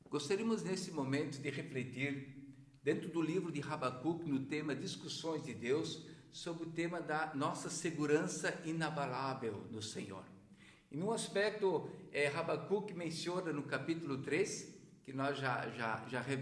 Gostaríamos nesse momento de refletir dentro do livro de Habacuque no tema Discussões de Deus, sobre o tema da nossa segurança inabalável no Senhor. E num aspecto, Habacuque menciona no capítulo 3, que nós já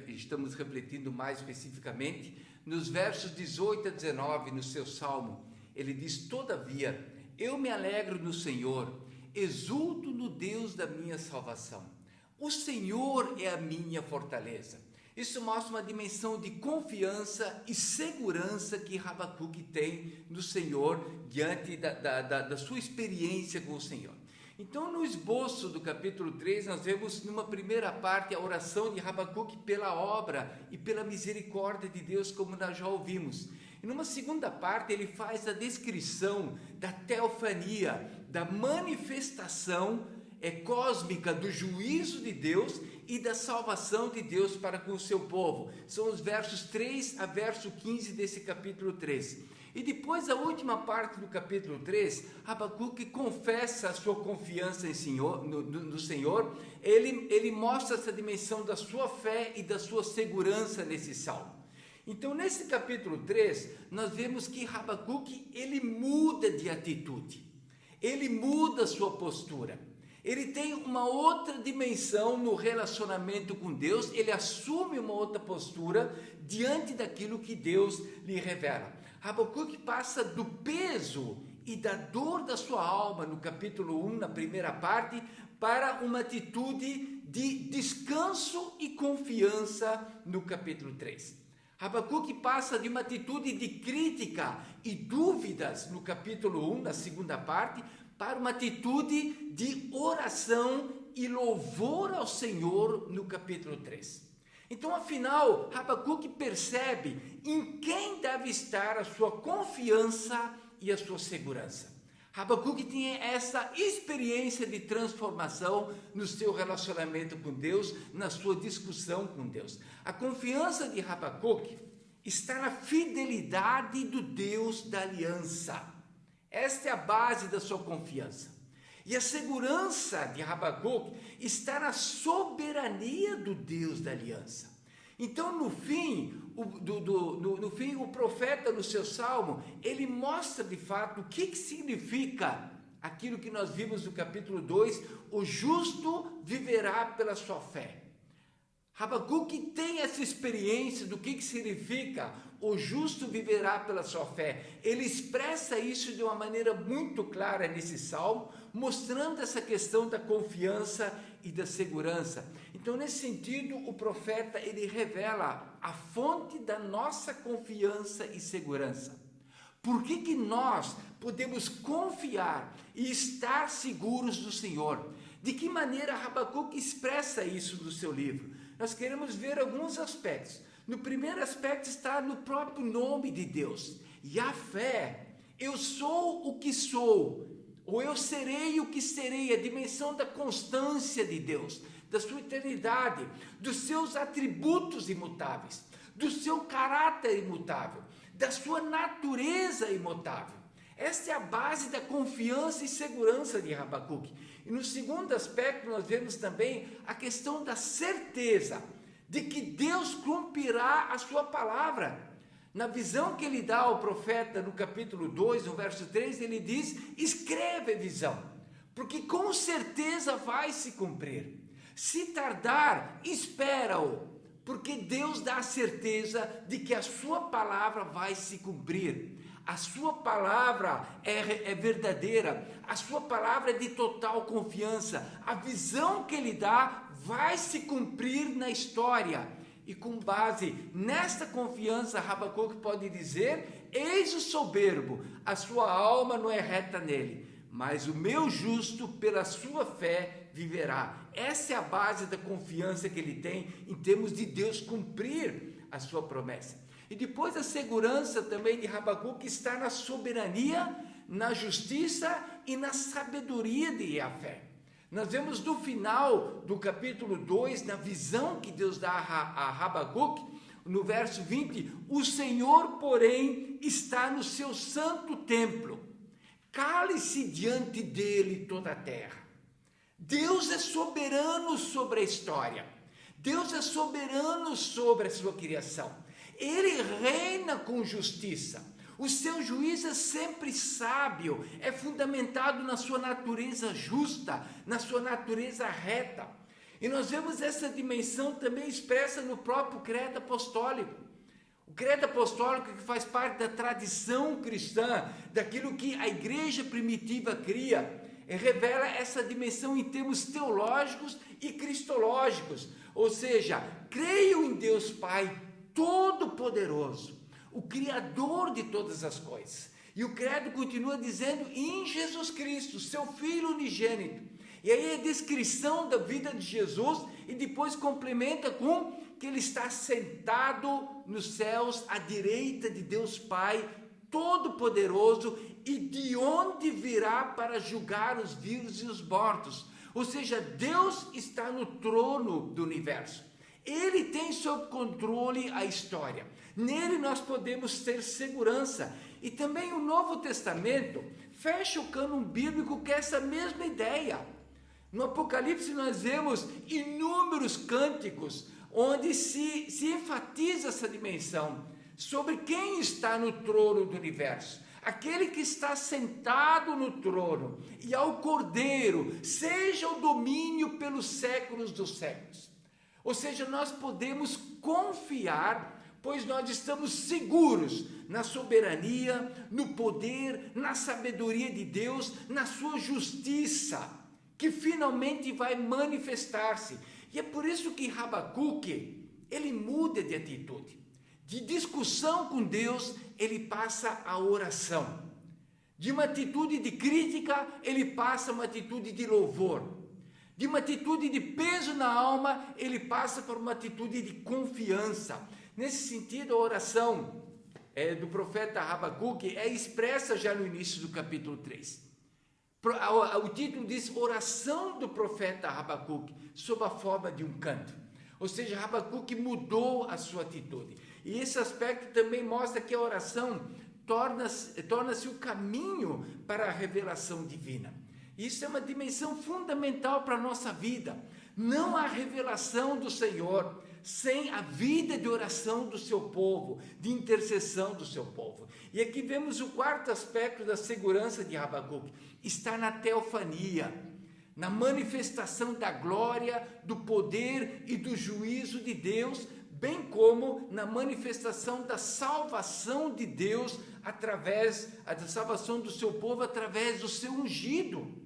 estamos refletindo mais especificamente, nos versos 18 a 19, no seu salmo, ele diz: todavia, eu me alegro no Senhor, exulto no Deus da minha salvação. O Senhor é a minha fortaleza. Isso mostra uma dimensão de confiança e segurança que Habacuque tem no Senhor, diante da sua experiência com o Senhor. Então, no esboço do capítulo 3, nós vemos numa primeira parte a oração de Habacuque pela obra e pela misericórdia de Deus, como nós já ouvimos. E numa segunda parte, ele faz a descrição da teofania, da manifestação cósmica do juízo de Deus e da salvação de Deus para com o seu povo. São os versos 3 a verso 15 desse capítulo 3. E depois, a última parte do capítulo 3, Habacuque confessa a sua confiança no Senhor. Ele mostra essa dimensão da sua fé e da sua segurança nesse salmo. Então, nesse capítulo 3, nós vemos que Habacuque, ele muda de atitude, ele muda a sua postura. Ele tem uma outra dimensão no relacionamento com Deus, ele assume uma outra postura diante daquilo que Deus lhe revela. Habacuque passa do peso e da dor da sua alma, no capítulo 1, na primeira parte, para uma atitude de descanso e confiança no capítulo 3. Habacuque passa de uma atitude de crítica e dúvidas no capítulo 1, na segunda parte, para uma atitude de oração e louvor ao Senhor no capítulo 3. Então, afinal, Habacuque percebe em quem deve estar a sua confiança e a sua segurança. Habacuque tinha essa experiência de transformação no seu relacionamento com Deus, na sua discussão com Deus. A confiança de Habacuque está na fidelidade do Deus da aliança. Esta é a base da sua confiança. E a segurança de Habacuque está na soberania do Deus da aliança. Então, no fim, o profeta, no seu salmo, ele mostra de fato o que significa aquilo que nós vimos no capítulo 2, o justo viverá pela sua fé. Habacuque tem essa experiência do que significa o justo viverá pela sua fé. Ele expressa isso de uma maneira muito clara nesse salmo, mostrando essa questão da confiança e da segurança. Então, nesse sentido, o profeta, ele revela a fonte da nossa confiança e segurança. Por que nós podemos confiar e estar seguros do Senhor? De que maneira Habacuque expressa isso no seu livro? Nós queremos ver alguns aspectos. No primeiro aspecto está no próprio nome de Deus, Yahvé. Eu sou o que sou, ou eu serei o que serei, a dimensão da constância de Deus, da sua eternidade, dos seus atributos imutáveis, do seu caráter imutável, da sua natureza imutável. Esta é a base da confiança e segurança de Habacuque. E no segundo aspecto nós vemos também a questão da certeza de que Deus cumprirá a sua palavra. Na visão que ele dá ao profeta no capítulo 2, no verso 3, ele diz: escreve a visão, porque com certeza vai se cumprir. Se tardar, espera-o, porque Deus dá a certeza de que a sua palavra vai se cumprir. A sua palavra é verdadeira, a sua palavra é de total confiança. A visão que ele dá vai se cumprir na história. E com base nesta confiança, Habacuque pode dizer: eis o soberbo, a sua alma não é reta nele, mas o meu justo pela sua fé viverá. Essa é a base da confiança que ele tem em termos de Deus cumprir a sua promessa. E depois a segurança também de Habacuque está na soberania, na justiça e na sabedoria de Yahvé. Nós vemos no final do capítulo 2, na visão que Deus dá a Habacuque, no verso 20, o Senhor, porém, está no seu santo templo, cale-se diante dele toda a terra. Deus é soberano sobre a história. Deus é soberano sobre a sua criação. Ele reina com justiça. O seu juízo é sempre sábio, é fundamentado na sua natureza justa, na sua natureza reta. E nós vemos essa dimensão também expressa no próprio credo apostólico. O credo apostólico, que faz parte da tradição cristã, daquilo que a igreja primitiva cria, revela essa dimensão em termos teológicos e cristológicos. Ou seja, creio em Deus Pai Todo-Poderoso, o Criador de todas as coisas. E o credo continua dizendo em Jesus Cristo, seu Filho unigênito. E aí a descrição da vida de Jesus, e depois complementa com que ele está sentado nos céus à direita de Deus Pai Todo-Poderoso, e de onde virá para julgar os vivos e os mortos. Ou seja, Deus está no trono do universo. Ele tem sob controle a história. Nele nós podemos ter segurança. E também o Novo Testamento fecha o cânon bíblico com essa mesma ideia. No Apocalipse nós vemos inúmeros cânticos onde se enfatiza essa dimensão sobre quem está no trono do universo. Aquele que está sentado no trono, e ao Cordeiro seja o domínio pelos séculos dos séculos. Ou seja, nós podemos confiar, pois nós estamos seguros na soberania, no poder, na sabedoria de Deus, na sua justiça, que finalmente vai manifestar-se. E é por isso que Habacuque, ele muda de atitude. De discussão com Deus, ele passa a oração. De uma atitude de crítica, ele passa a uma atitude de louvor. De uma atitude de peso na alma, ele passa para uma atitude de confiança. Nesse sentido, a oração do profeta Habacuque é expressa já no início do capítulo 3. O título diz Oração do profeta Habacuque, sob a forma de um canto. Ou seja, Habacuque mudou a sua atitude. E esse aspecto também mostra que a oração torna-se o caminho para a revelação divina. Isso é uma dimensão fundamental para a nossa vida. Não há revelação do Senhor sem a vida de oração do seu povo, de intercessão do seu povo. E aqui vemos o quarto aspecto da segurança de Habacuque. Está na teofania, na manifestação da glória, do poder e do juízo de Deus, bem como na manifestação da salvação de Deus da salvação do seu povo através do seu ungido.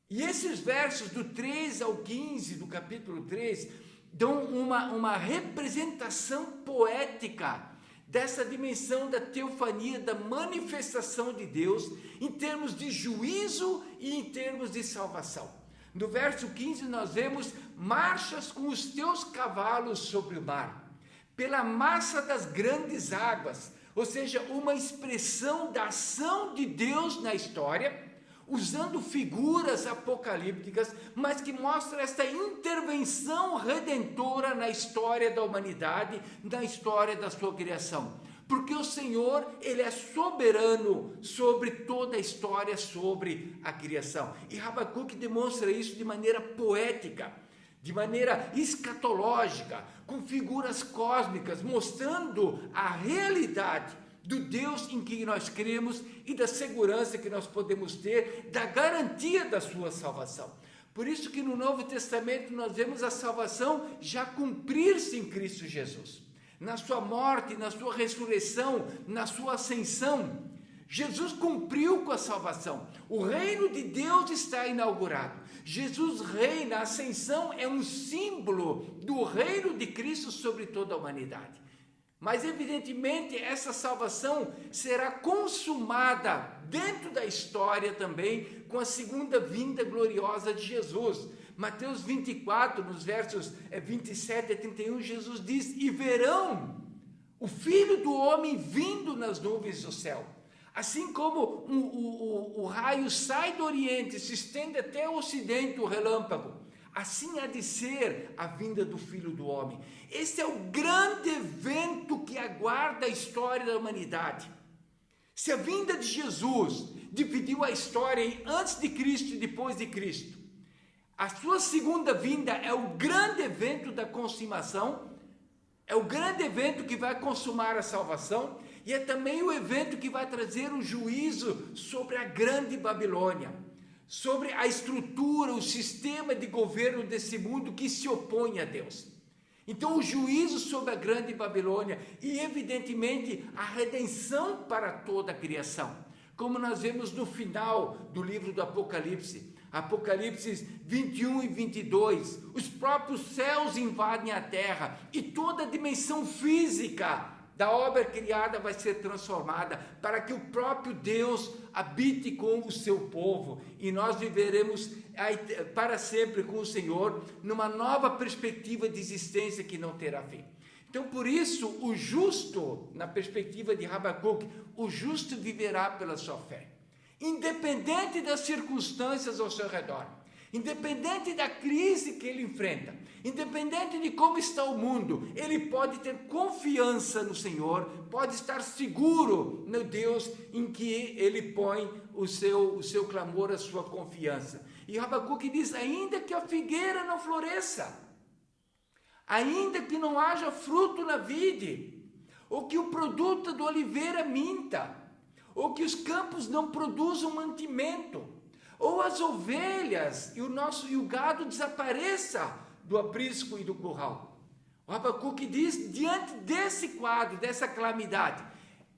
E esses versos do 3 ao 15 do capítulo 3 dão uma representação poética dessa dimensão da teofania, da manifestação de Deus em termos de juízo e em termos de salvação. No verso 15 nós vemos: marchas com os teus cavalos sobre o mar, pela massa das grandes águas. Ou seja, uma expressão da ação de Deus na história, usando figuras apocalípticas, mas que mostra esta intervenção redentora na história da humanidade, na história da sua criação. Porque o Senhor, ele é soberano sobre toda a história, sobre a criação. E Habacuque demonstra isso de maneira poética, de maneira escatológica, com figuras cósmicas, mostrando a realidade do Deus em que nós cremos e da segurança que nós podemos ter, da garantia da sua salvação. Por isso que no Novo Testamento nós vemos a salvação já cumprir-se em Cristo Jesus. Na sua morte, na sua ressurreição, na sua ascensão, Jesus cumpriu com a salvação. O reino de Deus está inaugurado. Jesus reina, a ascensão é um símbolo do reino de Cristo sobre toda a humanidade. Mas evidentemente essa salvação será consumada dentro da história também com a segunda vinda gloriosa de Jesus. Mateus 24, nos versos 27 a 31, Jesus diz: e verão o Filho do Homem vindo nas nuvens do céu. Assim como o raio sai do Oriente, se estende até o Ocidente, o relâmpago, assim há de ser a vinda do Filho do Homem. Esse é o grande evento que aguarda a história da humanidade. Se a vinda de Jesus dividiu a história em antes de Cristo e depois de Cristo, A sua segunda vinda é o grande evento da consumação, é o grande evento que vai consumar a salvação, e é também o evento que vai trazer o juízo sobre a grande Babilônia, sobre a estrutura, o sistema de governo desse mundo que se opõe a Deus. Então o juízo sobre a grande Babilônia e evidentemente a redenção para toda a criação, como nós vemos no final do livro do Apocalipse, Apocalipse 21 e 22, os próprios céus invadem a terra e toda a dimensão física da obra criada vai ser transformada para que o próprio Deus habite com o seu povo e nós viveremos para sempre com o Senhor numa nova perspectiva de existência que não terá fim. Então, por isso, o justo, na perspectiva de Habacuque, o justo viverá pela sua fé, independente das circunstâncias ao seu redor, independente da crise que ele enfrenta, independente de como está o mundo, ele pode ter confiança no Senhor, pode estar seguro no Deus em que ele põe o seu clamor, a sua confiança. E Habacuque diz, ainda que a figueira não floresça, ainda que não haja fruto na vide, ou que o produto do oliveira minta, ou que os campos não produzam mantimento, ou as ovelhas e o gado desapareça do aprisco e do curral. O Habacuque diz, diante desse quadro, dessa calamidade,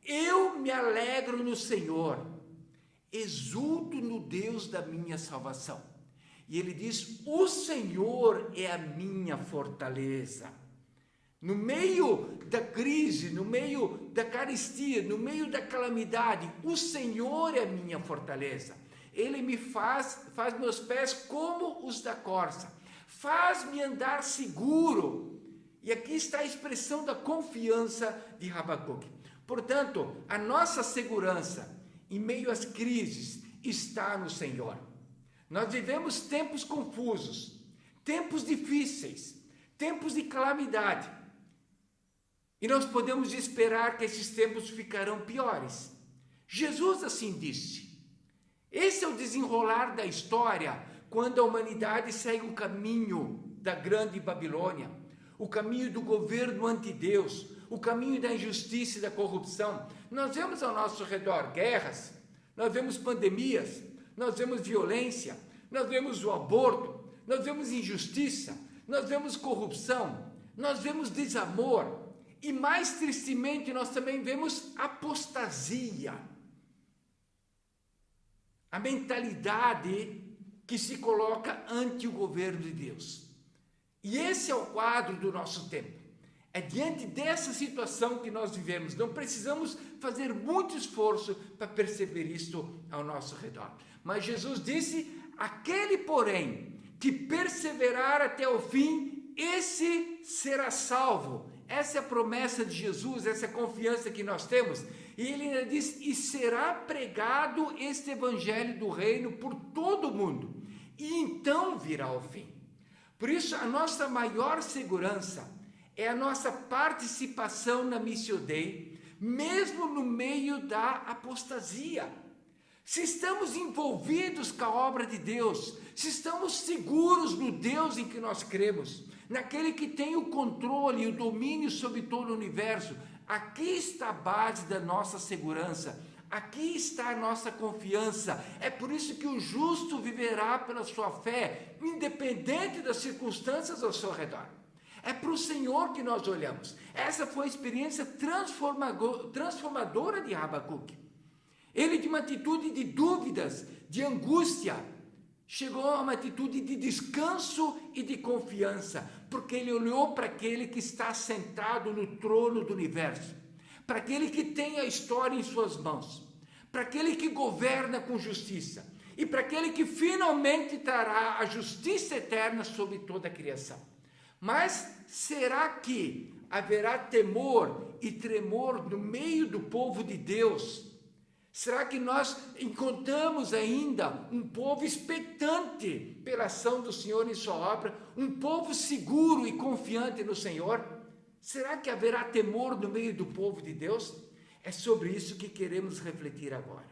eu me alegro no Senhor, exulto no Deus da minha salvação. E ele diz, o Senhor é a minha fortaleza. No meio da crise, no meio da carestia, no meio da calamidade, o Senhor é a minha fortaleza. Ele me faz meus pés como os da corça, faz-me andar seguro. E aqui está a expressão da confiança de Habacuque. Portanto, a nossa segurança em meio às crises está no Senhor. Nós vivemos tempos confusos, tempos difíceis, tempos de calamidade. E nós podemos esperar que esses tempos ficarão piores. Jesus assim disse. Esse é o desenrolar da história quando a humanidade segue o caminho da grande Babilônia, o caminho do governo anti-Deus, o caminho da injustiça e da corrupção. Nós vemos ao nosso redor guerras, nós vemos pandemias, nós vemos violência, nós vemos o aborto, nós vemos injustiça, nós vemos corrupção, nós vemos desamor e, mais tristemente, nós também vemos apostasia. A mentalidade que se coloca ante o governo de Deus. E esse é o quadro do nosso tempo. É diante dessa situação que nós vivemos. Não precisamos fazer muito esforço para perceber isto ao nosso redor. Mas Jesus disse, aquele, porém, que perseverar até o fim, esse será salvo. Essa é a promessa de Jesus, essa é a confiança que nós temos. E ele ainda diz, e será pregado este evangelho do reino por todo o mundo. E então virá o fim. Por isso, a nossa maior segurança é a nossa participação na Missio Dei, mesmo no meio da apostasia. Se estamos envolvidos com a obra de Deus, se estamos seguros no Deus em que nós cremos, naquele que tem o controle e o domínio sobre todo o universo, aqui está a base da nossa segurança, aqui está a nossa confiança. É por isso que o justo viverá pela sua fé, independente das circunstâncias ao seu redor. É para o Senhor que nós olhamos. Essa foi a experiência transformadora de Habacuque. Ele, de uma atitude de dúvidas, de angústia, chegou a uma atitude de descanso e de confiança, porque ele olhou para aquele que está sentado no trono do universo, para aquele que tem a história em suas mãos, para aquele que governa com justiça e para aquele que finalmente trará a justiça eterna sobre toda a criação. Mas será que haverá temor e tremor no meio do povo de Deus? Será que nós encontramos ainda um povo expectante pela ação do Senhor em sua obra, um povo seguro e confiante no Senhor? Será que haverá temor no meio do povo de Deus? É sobre isso que queremos refletir agora.